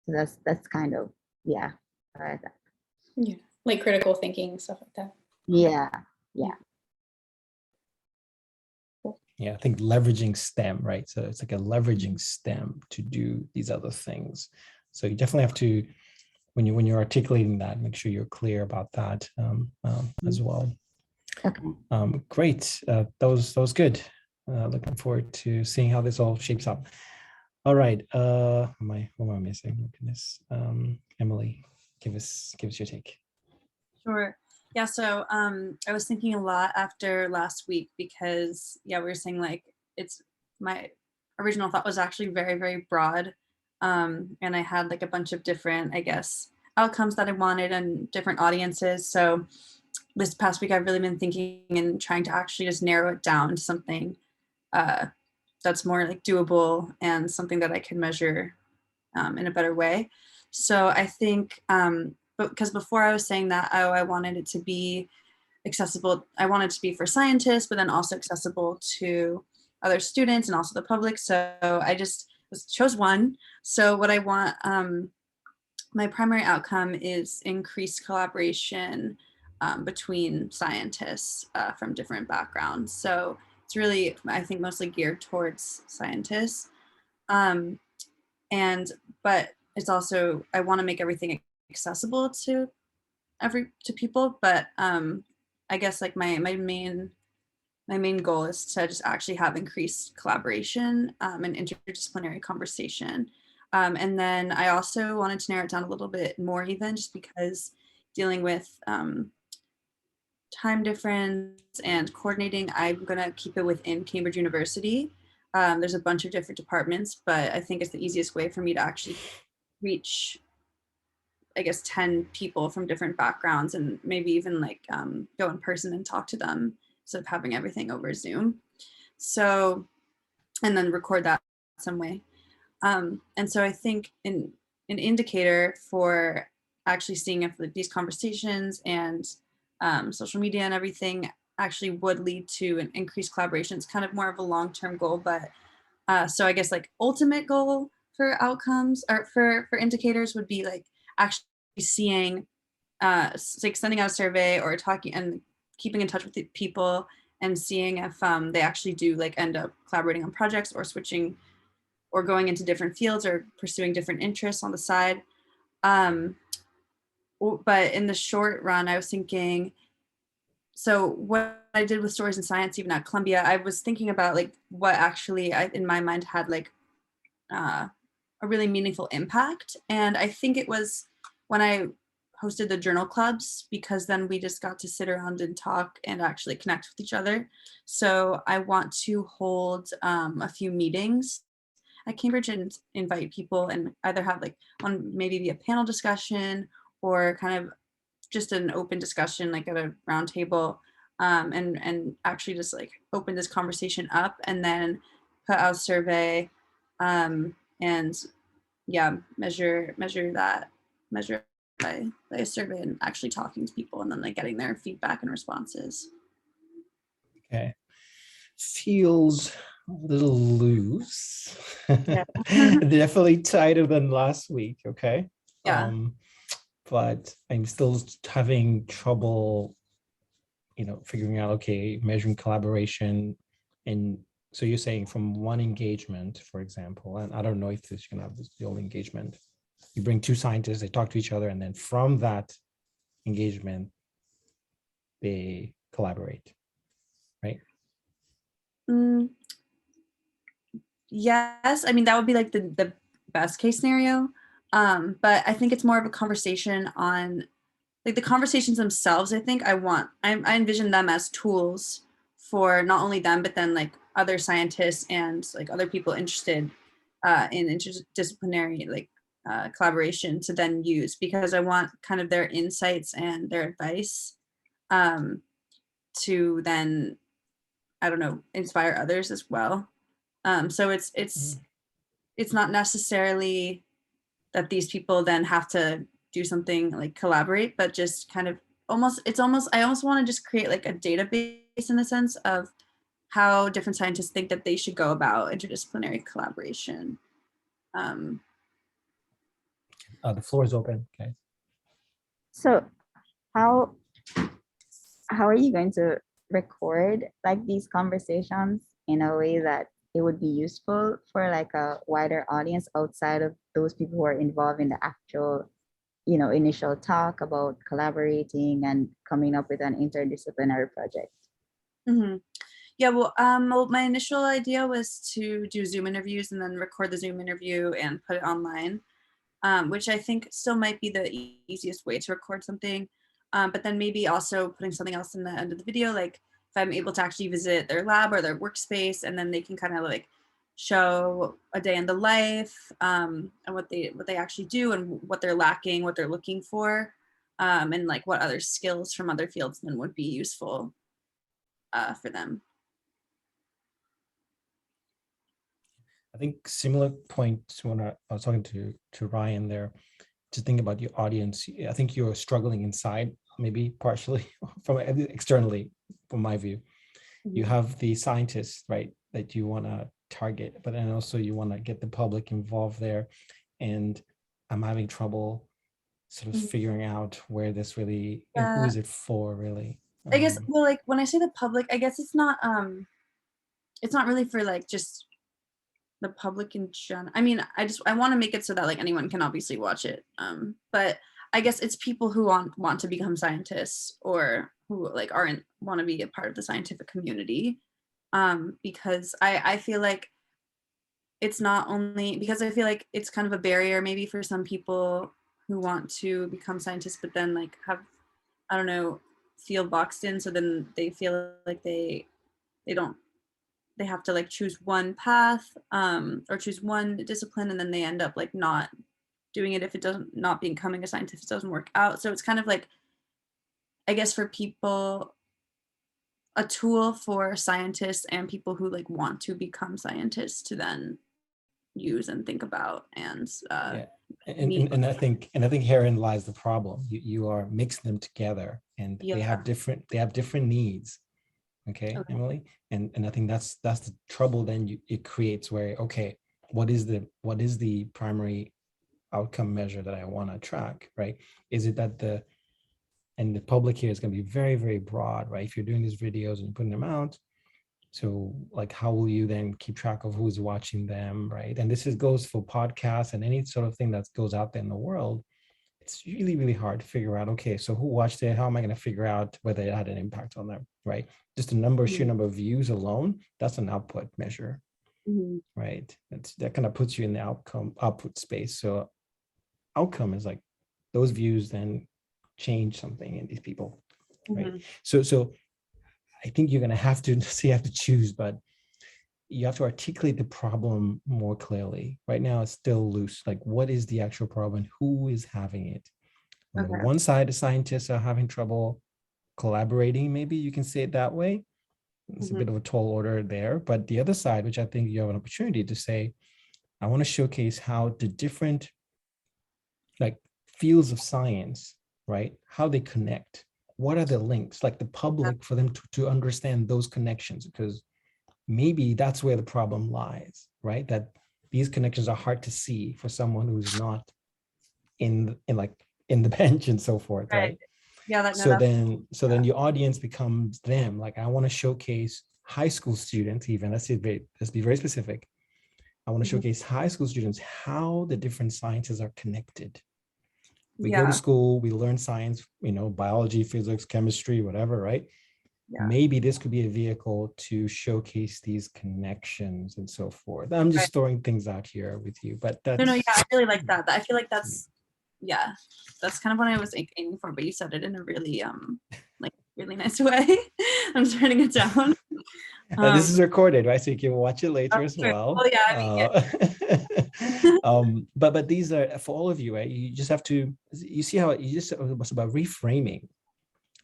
So that's kind of, yeah. Yeah, like critical thinking, stuff like that. Yeah. Yeah, I think leveraging STEM, right? So it's like a leveraging STEM to do these other things. So you definitely have to, when you're articulating that, make sure you're clear about that as well. Okay. Great. That was good. Looking forward to seeing how this all shapes up. All right. What am I missing? Oh, goodness. Emily, give us your take. Sure. Yeah, so I was thinking a lot after last week because, yeah, we were saying like my original thought was actually very, very broad. And I had like a bunch of different, I guess, outcomes that I wanted and different audiences. So this past week, I've really been thinking and trying to actually just narrow it down to something that's more like doable and something that I can measure in a better way. So I think, but because before I was saying that, I wanted it to be accessible. I wanted it to be for scientists, but then also accessible to other students and also the public. So I just chose one. So what I want, my primary outcome is increased collaboration between scientists from different backgrounds. So it's really, I think, mostly geared towards scientists. But it's also, I want to make everything accessible to people. But I guess like my main goal is to just actually have increased collaboration and interdisciplinary conversation. And then I also wanted to narrow it down a little bit more even just because dealing with time difference and coordinating, I'm going to keep it within Cambridge University. There's a bunch of different departments, but I think it's the easiest way for me to actually reach, I guess, 10 people from different backgrounds and maybe even like go in person and talk to them instead of having everything over Zoom. So, and then record that some way. And so I think an indicator for actually seeing if these conversations and social media and everything actually would lead to an increased collaboration. It's kind of more of a long-term goal, but so I guess like ultimate goal for outcomes or for indicators would be like actually seeing, like sending out a survey or talking and keeping in touch with the people and seeing if they actually do like end up collaborating on projects or switching or going into different fields or pursuing different interests on the side. But in the short run, I was thinking so what I did with Stories in Science, even at Columbia, I was thinking about like what actually in my mind had like a really meaningful impact. And I think it was when I hosted the journal clubs, because then we just got to sit around and talk and actually connect with each other. So I want to hold a few meetings at Cambridge and invite people and either have like one, maybe be a panel discussion or kind of just an open discussion, like at a round table, and actually just like open this conversation up and then put out a survey, and yeah, measure by a survey and actually talking to people and then like getting their feedback and responses. Okay. Feels a little loose. Yeah. Definitely tighter than last week. Okay. Yeah. But I'm still having trouble, figuring out, okay, measuring collaboration. And so you're saying from one engagement, for example, and I don't know if this, you can have the only engagement. You bring two scientists, they talk to each other, and then from that engagement, they collaborate, right? Yes, I mean that would be like the best case scenario, but I think it's more of a conversation on like the conversations themselves. I think I envision them as tools for not only them but then like other scientists and like other people interested in interdisciplinary like collaboration to then use, because I want kind of their insights and their advice to then, I don't know, inspire others as well. So it's not necessarily that these people then have to do something like collaborate, but just kind of I almost want to just create like a database in the sense of how different scientists think that they should go about interdisciplinary collaboration. The floor is open. Okay. So how are you going to record like these conversations in a way that it would be useful for like a wider audience outside of those people who are involved in the actual, initial talk about collaborating and coming up with an interdisciplinary project? Mm-hmm. Yeah, well, my initial idea was to do Zoom interviews and then record the Zoom interview and put it online, which I think still might be the easiest way to record something. But then maybe also putting something else in the end of the video, like if I'm able to actually visit their lab or their workspace, and then they can kind of like show a day in the life, and what they actually do and what they're lacking, what they're looking for, and like what other skills from other fields then would be useful for them. I think similar point to when I was talking to Ryan there, to think about your audience. I think you're struggling inside, maybe partially from externally, from my view. You have the scientists, right, that you want to target, but then also you want to get the public involved there. And I'm having trouble sort of figuring out where this really, who is it for, really? I guess, well, like when I say the public, I guess it's not really for like just the public in general. I mean, I want to make it so that like anyone can obviously watch it. But I guess it's people who want to become scientists or who like want to be a part of the scientific community. Because I feel like it's not only because I feel like it's kind of a barrier maybe for some people who want to become scientists, but then like have, I don't know, feel boxed in. So then they feel like they have to like choose one path, or choose one discipline, and then they end up like not doing it if it doesn't, not becoming a scientist doesn't work out. So it's kind of like, I guess for people, a tool for scientists and people who like want to become scientists to then use and think about and yeah. And I think herein lies the problem. You are mixing them together, and they have different needs. Okay, Emily, and I think that's the trouble. Then it creates where, okay, what is the primary outcome measure that I want to track, right? Is it that the public here is going to be very, very broad, right? If you're doing these videos and you're putting them out, so like how will you then keep track of who's watching them, right? And this goes for podcasts and any sort of thing that goes out there in the world. it's really, really hard to figure out, okay, so who watched it? How am I going to figure out whether it had an impact on them, right? Just a number, sheer number of views alone, that's an output measure, Mhm. right? That kind of puts you in the output space. So outcome is like those views then change something in these people, right? Mhm. So I think you're going to have to so you have to choose, but you have to articulate the problem more clearly. Right now, it's still loose. Like, what is the actual problem? Who is having it? On the Okay. one side, the scientists are having trouble collaborating. Maybe you can say it that way. It's a Mhm. bit of a tall order there. But the other side, which I think you have an opportunity to say, I want to showcase how the different like fields of science, right? How they connect. What are the links? Like the public, for them to understand those connections, because maybe that's where the problem lies, right? That these connections are hard to see for someone who's not in the bench and so forth, Right. right? Yeah, that no, So that's then your audience becomes them. Like, I want to showcase high school students, even let's be very specific. I want to Mhm. showcase high school students how the different sciences are connected. We go to yeah, school, we learn science, biology, physics, chemistry, whatever, right? yeah. Maybe this could be a vehicle to showcase these connections and so forth. I'm just Right. throwing things out here with you, but that's No, yeah, I really like that. I feel like that's kind of what I was aiming for, but you said it in a really like really nice way. I'm just writing it down. now this is recorded, right? So you can watch it later as Sure. well. Oh yeah, I mean, yeah. But these are for all of you, right? You just have to, you see how you just, it was about reframing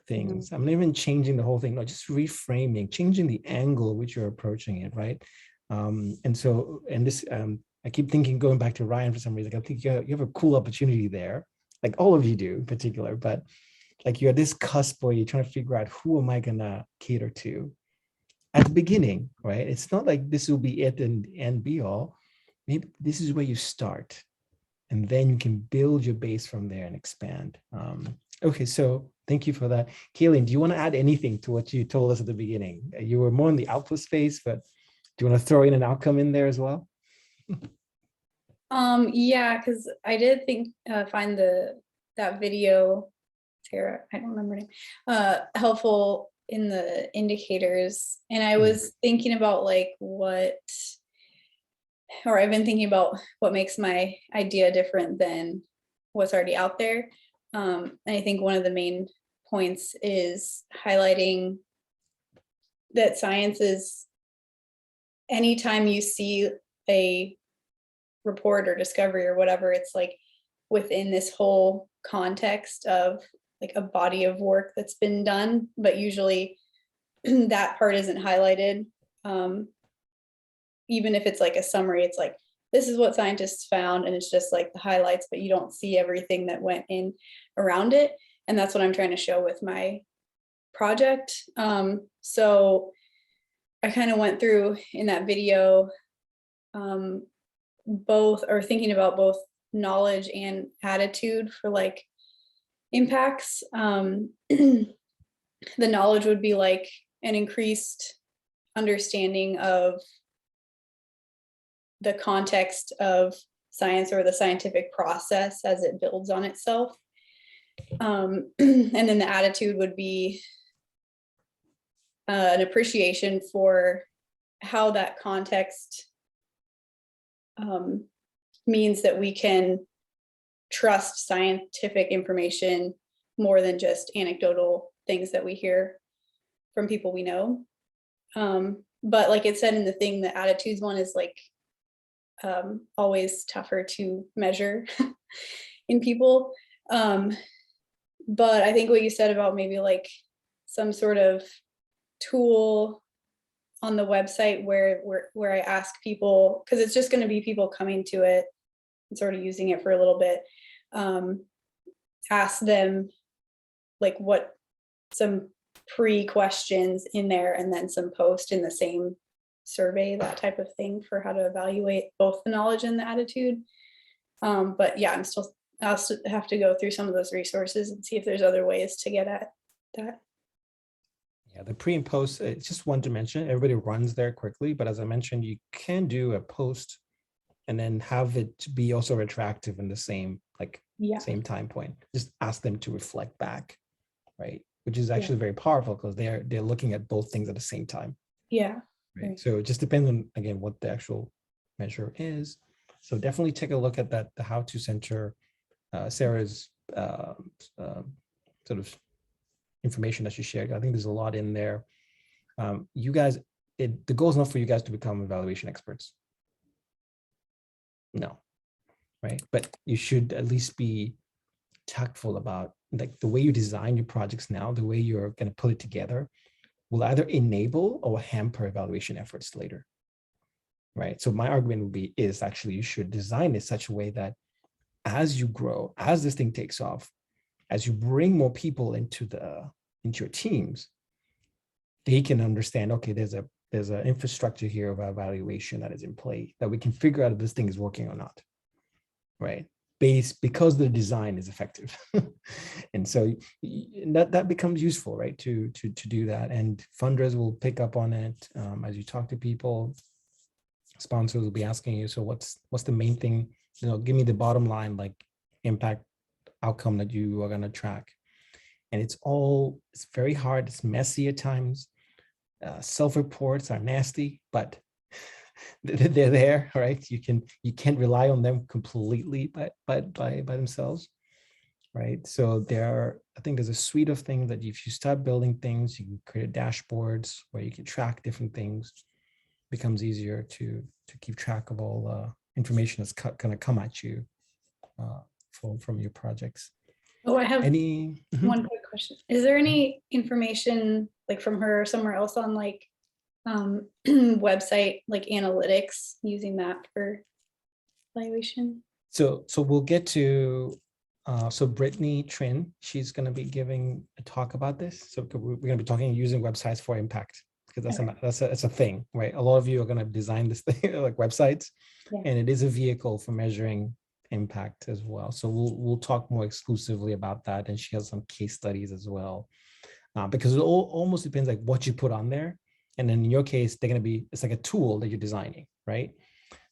things. I'm not even changing the whole thing, no, just reframing, changing the angle which you're approaching it, right? And this, I keep thinking, going back to Ryan for some reason, I think you have a cool opportunity there, like all of you do in particular, but like you're this cusp where you're trying to figure out who am I gonna cater to at the beginning, right? It's not like this will be it and be all. Maybe this is where you start, and then you can build your base from there and expand. Okay, so thank you for that. Kaylin, do you want to add anything to what you told us at the beginning? You were more in the output space, but do you want to throw in an outcome in there as well? Yeah, because I did think find that video, Sarah, I don't remember her name, helpful in the indicators. And I was thinking about like I've been thinking about what makes my idea different than what's already out there. And I think one of the main points is highlighting that science is, anytime you see a report or discovery or whatever, it's like within this whole context of like a body of work that's been done, but usually that part isn't highlighted. Even if it's like a summary, it's like, this is what scientists found, and it's just like the highlights, but you don't see everything that went in around it. And that's what I'm trying to show with my project. So I kind of went through in that video, both, or thinking about both knowledge and attitude for like impacts. The knowledge would be like an increased understanding of the context of science or the scientific process as it builds on itself. And then the attitude would be an appreciation for how that context means that we can trust scientific information more than just anecdotal things that we hear from people we know. But like it said in the thing, the attitudes one is like always tougher to measure in people. But I think what you said about maybe like some sort of tool on the website where I ask people, because it's just going to be people coming to it and sort of using it for a little bit, ask them like what some pre-questions in there, and then some post in the same survey, that type of thing, for how to evaluate both the knowledge and the attitude. But yeah, I'll still have to go through some of those resources and see if there's other ways to get at that. Yeah, the pre and post, it's just one dimension. Everybody runs there quickly, but as I mentioned, you can do a post and then have it be also attractive in the same like Yeah. same time point. Just ask them to reflect back, right? Which is actually very powerful because they're looking at both things at the same time. Yeah. Right. Right. So it just depends on, again, what the actual measure is. So definitely take a look at that, the how to center Sarah's sort of information that she shared. I think there's a lot in there. You guys, the goal is not for you guys to become evaluation experts. No, right? But you should at least be tactful about like the way you design your projects now, the way you're going to put it together will either enable or hamper evaluation efforts later, right? So my argument would be is actually you should design it such a way that as you grow, as this thing takes off, as you bring more people into your teams, they can understand, okay, there's an infrastructure here of evaluation that is in play that we can figure out if this thing is working or not, right? Because the design is effective. And so that becomes useful, right? To do that. And funders will pick up on it as you talk to people. Sponsors will be asking you, so what's the main thing? Give me the bottom line, like impact outcome that you are going to track. And it's very hard. It's messy at times. Self-reports are nasty, but they're there, right? You can't rely on them completely by themselves, right? So I think there's a suite of things that if you start building things, you can create dashboards where you can track different things. It becomes easier to keep track of all information that's going to come at you from your projects. Oh, I have Any one quick question. Is there any information like from her or somewhere else on like website like analytics, using that for evaluation? So we'll get to so Brittany Trin, she's going to be giving a talk about this. So we're going to be talking using websites for impact, because that's a thing, right? A lot of you are going to design this thing like websites, and it is a vehicle for measuring impact as well. So we'll talk more exclusively about that, and she has some case studies as well, because it almost depends like what you put on there. And then in your case, it's like a tool that you're designing, right?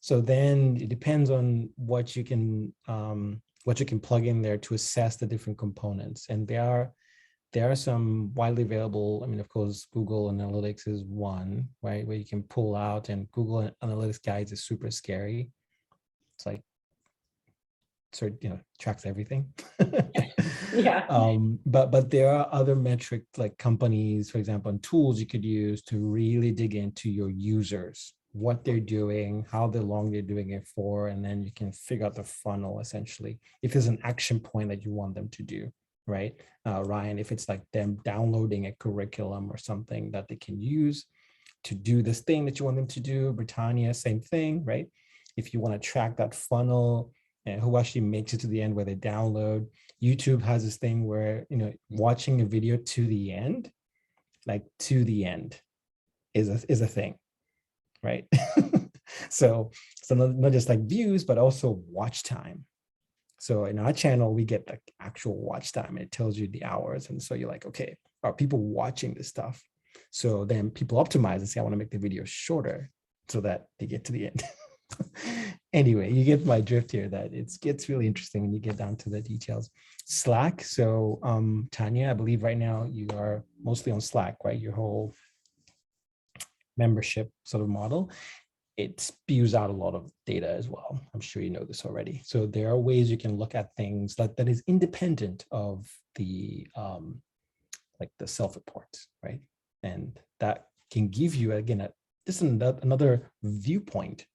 So then it depends on what you can plug in there to assess the different components. And there are some widely available. I mean, of course, Google Analytics is one, right, where you can pull out, and Google Analytics guides is super scary. It's like, so tracks everything. But there are other metric like companies, for example, and tools you could use to really dig into your users, what they're doing, how long they're doing it for, and then you can figure out the funnel essentially. If there's an action point that you want them to do, right? Ryan, if it's like them downloading a curriculum or something that they can use to do this thing that you want them to do. Britannia, same thing, right? If you want to track that funnel and who actually makes it to the end where they download. YouTube has this thing where, watching a video to the end, is a thing, right? so not just like views, but also watch time. So in our channel, we get the actual watch time, and it tells you the hours. And so you're like, okay, are people watching this stuff? So then people optimize and say, I want to make the video shorter so that they get to the end. Anyway, you get my drift here, that it gets really interesting when you get down to the details. Slack. So Tanya, I believe right now you are mostly on Slack, right? Your whole membership sort of model. It spews out a lot of data as well. I'm sure you know this already. So there are ways you can look at things that is independent of the like the self-reports, right? And that can give you, again, just another viewpoint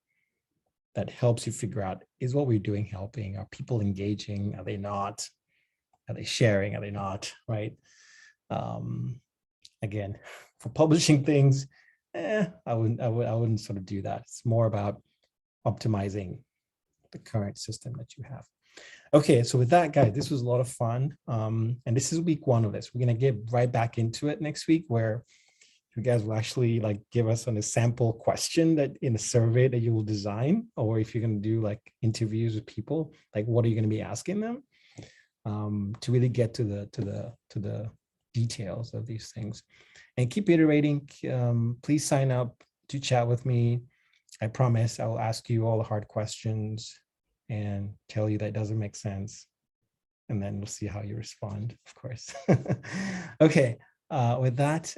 that helps you figure out, is what we're doing helping? Are people engaging? Are they not? Are they sharing? Are they not? Right? Again, for publishing things, I wouldn't sort of do that. It's more about optimizing the current system that you have. Okay, so with that, guys, this was a lot of fun. And this is week 1 of this. We're gonna get right back into it next week, where you guys will actually like give us a sample question that in a survey that you will design, or if you're going to do like interviews with people, like what are you going to be asking them, to really get to the details of these things. And keep iterating. Please sign up to chat with me. I promise I will ask you all the hard questions, and tell you that doesn't make sense. And then we'll see how you respond, of course. Okay, with that,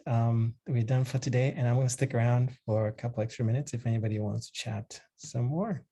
we're done for today, and I'm going to stick around for a couple extra minutes if anybody wants to chat some more.